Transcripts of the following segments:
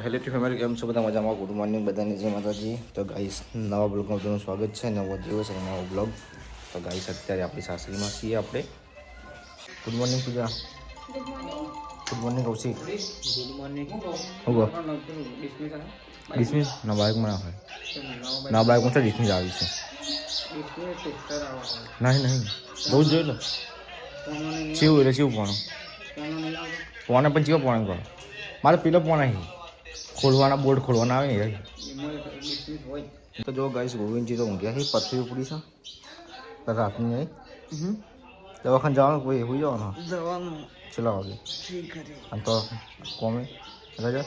Hello two family, કેમ છો બધા? મજામાં? ગુડ મોર્નિંગ બધાને, જય માતાજી. તો ગાઈસ, નવા બ્લોગમાં તમારું સ્વાગત છે. નવો દિવસ અને નવો બ્લોગ. તો ગાઈસ, અત્યારે આપણી સાસરીમાં છીએ આપણે. Good morning Pooja. Good morning Kaushik. Good morning. Dismiss ના બાઇકમાં ના હોય. ના બાઇકમાં તો ડિસમિસ આવી છે. નહીં બહુ જ જોઈ લો. ચીવું એટલે ચીવું પોણું પોણે પણ ચીવો પોણે કરો મારે પેલો પોણા ખોલવાના બોર્ડ ખોલવાના આવે ને તો જો ગાઈસ ગોવિંદજી તો ઊંઘ્યા છે, પથરી ઉપડી છે રાતની નહીં. દવાખાને જવાનું કોઈ એવું જવાનું ચલા વાગે આમ તો કોમે રજા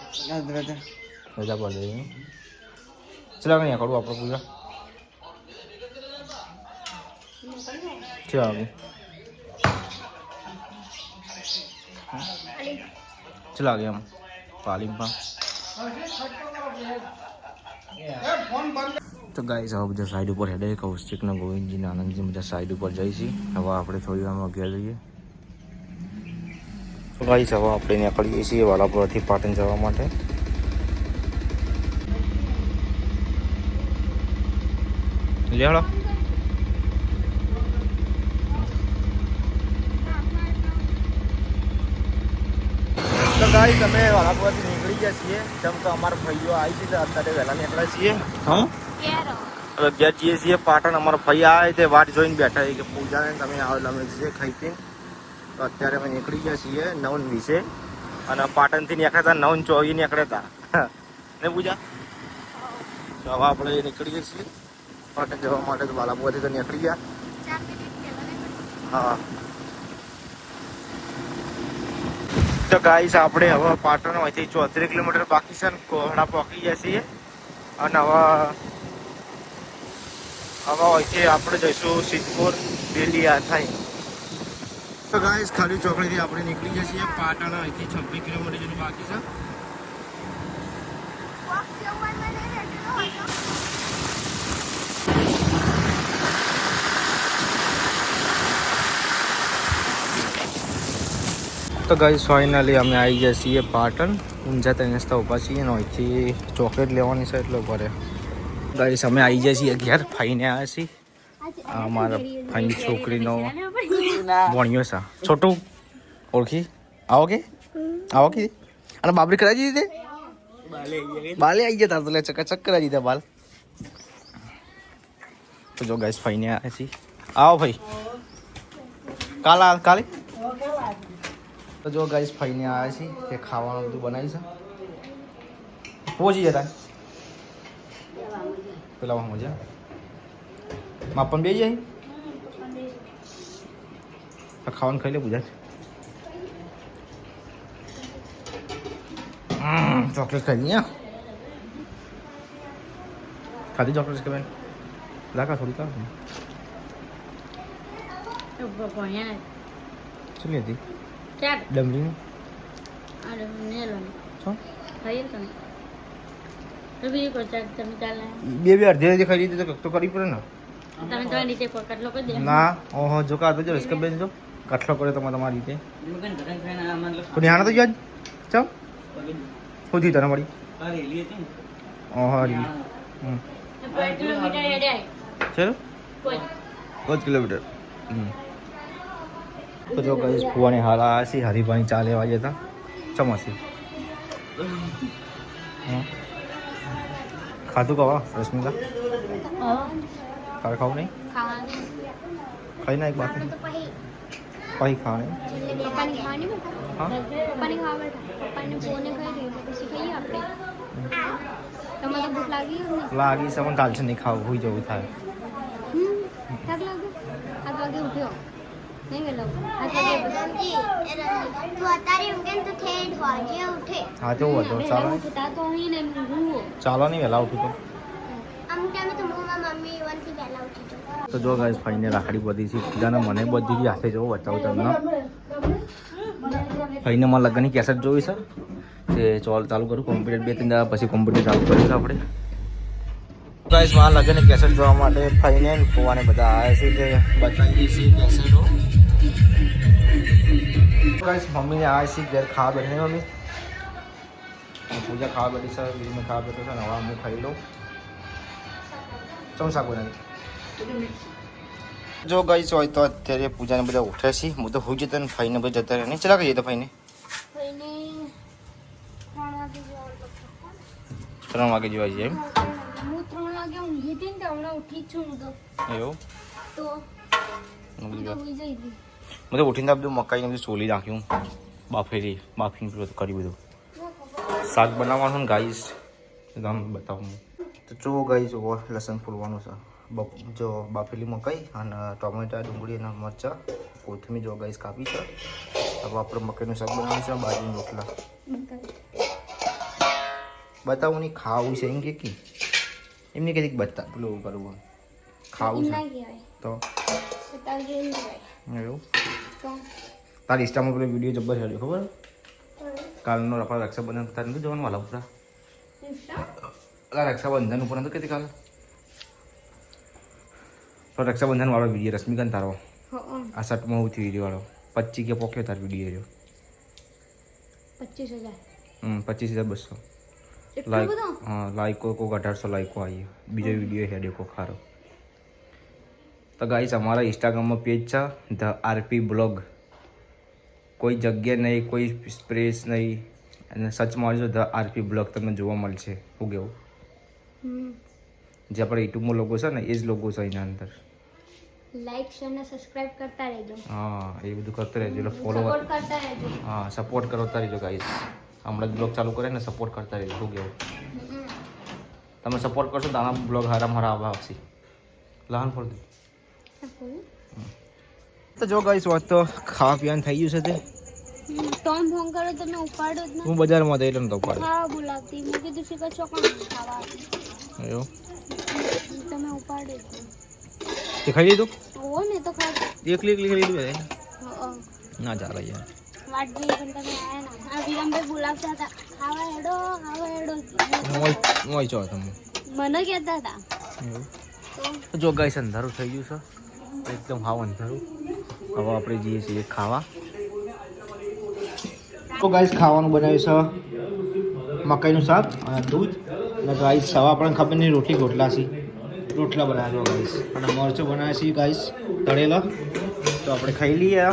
રજા પર જઈએ ચલા નહીં કરું આપણે પૂજા ચલા વાગે ચલા વાગે આમ તાલીમમાં. તો ગાઈસ હવે બધા સાઈડ ઉપર હેડે કૌશિકના ગોવિંદજી આનંદજી બધા સાઈડ ઉપર જઈએ છીએ. હવે આપણે થોડી વારમાં ઘેર જઈએ. તો ગાઈસ હવે આપણે નીકળીએ છીએ વાલાપુરથી પાટણ જવા માટે. લેવડો તો ગાઈસ અમે વાલાપુરથી નીકળી ગયા છીએ. જેમ કે અમારા ભાઈઓ આવી છે અત્યારે વહેલા નીકળ્યા છીએ. હવે ગયા છીએ પાટણ. અમારા ભાઈ આવે તે વાટ જોઈને બેઠા છે કે પૂજાને તમે આવેલા અમે છીએ ખાઈ પીને. તો અત્યારે અમે નીકળી ગયા છીએ 9:20 અને પાટણથી નીકળ્યા હતા 9:24 નીકળ્યા હતા ને પૂજા. તો હવે આપણે નીકળીએ છીએ પાટણ જવા માટે. તો વાલાપુરથી તો નીકળી ગયા. હા તો ગાઈસ આપણે હવે પાટણ અહીંથી 34 કિલોમીટર બાકી છે ને કોહડા પહોંચી ગયા છીએ. અને હવે અહીંથી આપણે જઈશું સિદ્ધપુર દિલ્હી આ થાય. તો ગાઈસ ખાલી ચોકડીથી આપણે નીકળી ગયા છીએ પાટણ. અહીંથી 26 કિલોમીટર જેટલું બાકી છે. તો ગાઈસ ફાઇનલી અમે આવી ગયા છીએ પાટણ. ઊંઝા ત્રણ રસ્તા ઊભા છીએ ને અહીંથી ચોકલેટ લેવાની છે એટલે ઉભા રહે. ગાઈસ અમે આવી ગયા છીએ ઘેર. ફાઈને આવ્યા છીએ. અમારા ફાઈની છોકરીનો ભણ્યો છે છોટું ઓળખી આવો કે અને બાબરી કરાવી દીધી બાલે આવી ગયા તાર તો ચક્કર કરાવી દીધા બાલ. તો જો ગાઈસ ફાઈને આવ્યા છીએ. આવો ભાઈ કાલે તો જો ગાઈસ ફાઈને આવ્યા છીએ. તે ખાવાનું બધું બનાવી છે. પહોંચી જતા પેલા મજા માપન બે જાય ખાવાનું ખાઈ લે પૂજા. ચોકલેટ ખાઈ નહીં ખાધી ચોકલેટ કે બેન લાગા થોડી કા શું હતી ડમરીની બે અડધી ખાઈ લીધી તો કરી પડે ને. ના ઓહો જો કાઢો જો રસકા બેન જો કટલો કરે તો તમારી રીતે કોઈ આના તો જ ચમ ખુદી તને મળી ઓહો ચલો 5 કિલોમીટર. તો જો કઈ ફુવાની હાલ આવ્યા છે. હરિભાઈ ચા લેવા જતા ચમાસી ખાધું કવા રશ્મિકા તારે ખાવું નહીં ખાઈ ના એક બાકી પછી ખાવાની લાગી છે પણ ચાલશે નહીં ખાવું હોઈ જવું થાય. હા તો વધો ચાલો નહીં વહેલા ઉઠું તો જો ગાઈસ ફાઈને રાખડી બધી છે પૂજાને મને બધી હાથે જોવું બતાવું તમને. ફાઈને માં લગ્નની કેસેટ જોઈ છે તે ચાલુ કરું કોમ્પ્યુટર 2-3 દાડા પછી કોમ્પ્યુટર ચાલુ કરીશું આપણે. ગાઈસ માં લગ્નની કેસેટ જોવા માટે ફાઈને ફોવાને બધા આવ્યા છે તે બતાવીએ છીએ કેસેટો. ગાઈસ મમ્મીને આવ્યા છે ઘેર ખાવા બેઠી મમ્મી પૂજા ખાવા બેઠી છે, બીજું મેં ખાવા બેઠો છે ને હવે હું ખાઈ લઉં. ચમ શાક બનાવી જો ગાઈસ હોય તો અત્યારે પૂજાને બધા ઉઠે છે. હું તો હોઈ જતો ને ફાઈને બધા જતા રહે નહીં. ચલા કહીએ તો ફાઈને 3 વાગે જોવા જઈએ એમ. હું 3 વાગે ઊંઘી હતી ને હમણાં ઉઠી છું હું તો. એવું તો મેં તો ઉઠીને બધું મકાઈને બધું સોલી નાખ્યું, બાફીને પેલું કર્યું બધું. શાક બનાવવાનું ને ગાઈસ તમને બતાવું તો જો ગાઈસ લસણ ફૂલવાનું છે. જો બાફેલી મકાઈ અને ટોમેટા, ડુંગળી અને મરચાં, કોથમીર જો ગાઈસ કાપી છે. હવે આપણે મકાઈનું શાક બનાવ્યું છે, બાજરીના રોટલા બતાવું નહીં. ખાવું છે એમ કે એમને કીધું બતા પેલું કરવું ખાવું છે તો એવું. તારી ઇન્સ્ટામાં પેલો વિડીયો જબ્બર હેડ્યો ખબર કાલનો આપણા રક્ષાબંધન તારે નથી જવાનું વાલા ઉપરા રક્ષાબંધન ઉપર નથી કહેતી કાલે તો રક્ષાબંધન વાળો વિડીયો રશ્મિકાંત તારો આ શર્ટમાં હું વિડીયો વાળો 25 કે પોક્યો તાર વિડીયો રહ્યો 25,000 25,200 લાઈક. હા લાઈકો કોઈક 1800 લાઈકો આવી. બીજો વિડીયો હેડ્યો કો ખારો. તો ગાઈસ અમારા ઇન્સ્ટાગ્રામમાં પેજ છે ધ આરપી બ્લોગ. કોઈ જગ્યા નહીં, કોઈ સ્પેસ નહીં, અને સર્ચ મારજો ધ આરપી બ્લોગ તમને જોવા મળશે. શું કેવું જે આપણે યુટ્યુબમાં લોગો છે ને એ જ લોગો છે એના અંદર. લાઈક શેર અને સબસ્ક્રાઇબ કરતા રહેજો. હા એ બધું કરતા રહેજો એટલે ફોલો સપોર્ટ કરતા રહેજો. હા સપોર્ટ કરતા રહેજો ગાઈસ. હમણાં જ બ્લોગ ચાલુ કરે ને સપોર્ટ કરતા રહેજો. શું કેવું તમે સપોર્ટ કરશો તો આના બ્લોગ હારા આવવા આવશે. લહાન પર તો જો ગાઈસ વાત તો ખાવા પીવાનું થઈ ગયું છે તે તોમ ફોન કરો તમે ઉપાડો જ હું બજારમાં જઈ લઉં તો ઉપાડ હા બોલાવતી મેં કીધું શીખર ચોકણ ખાવા એવું તમે ઉપાડો જ તે ખાઈ લીધું ઓ ને તો ખા એકલી ખાઈ લીધું હા ના ચાલે યાર વાટ જોઈ પણ તમે આયા ના આ વિરમભાઈ બોલાવતા હતા ખાવા હેડો મોય છો તમે મને કહેતા હતા એવું તો જો ગાઈસ અંધારું થઈ ગયું છે એકદમ હાવ અંધારું. હવે આપણે જઈએ છીએ ખાવા. તો ગાઈસ ખાવાનું બનાવ્યું છે મકાઈનું શાક અને દૂધ અને ગાઈસ સવા આપણને ખબર નહીં રોટલા છે. રોટલા બનાવ્યા ગાઈસ અને મરચો બનાવ્યા છે ગાઈસ તળેલા. તો આપણે ખાઈ લઈએ.